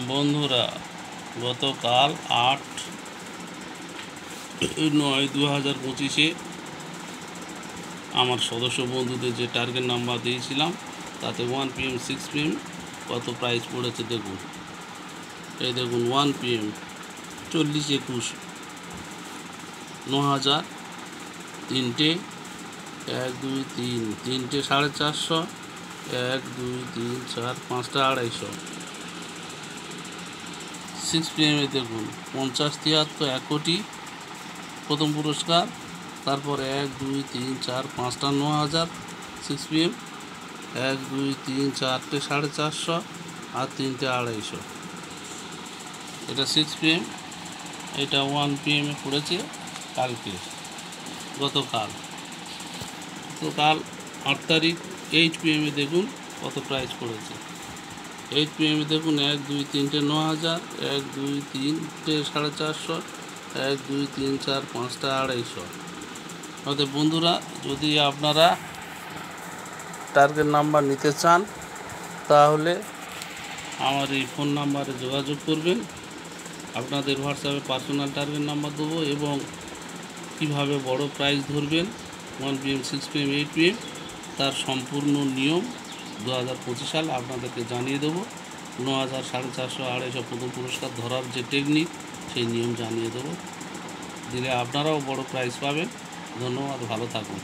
বন্ধুরা, গতকাল 8/9/2025 আমার সদস্য বন্ধুদের যে টার্গেট নাম্বার দিয়েছিলাম তাতে 1 PM 6 PM কত প্রাইস পড়েছে দেখুন। এই দেখুন 1 PM 40-21 9,000, তিনটে 1 2 3 তিনটে 450, 1 2 3 4 5টা 250। 6 PM দেখুন 50-73 1 কোটি প্রথম পুরস্কার। তারপর 1 2 3 4 5টা 9,000 6 PM, 1 2 3 4টে 450 আর তিনটে 250। এটা 6 PM। এটা 1 PM পড়েছে কালকে, গতকাল 8 তারিখ 8 PM দেখুন কত প্রাইস পড়েছে। 8 PM দেখুন 1 2 3টে 9,000, 1 2 3টে 450, 1 2 3 4 5টা 250। আমাদের বন্ধুরা, যদি আপনারা টার্গেট নাম্বার নিতে চান তাহলে আমার এই ফোন নাম্বারে যোগাযোগ করবেন। আপনাদের হোয়াটসঅ্যাপে পার্সোনাল টার্গেট নাম্বার দেবো এবং কীভাবে বড় প্রাইজ ধরবেন 1 PM 6 PM 8 PM তার সম্পূর্ণ নিয়ম 2025 সাল আপনাদেরকে জানিয়ে দেবো। 9,000 450 250 প্রথম পুরস্কার ধরার যে টেকনিক সেই নিয়ম জানিয়ে দেবো, দিলে আপনারাও বড় প্রাইজ পাবেন। ধন্যবাদ, ভালো থাকুন।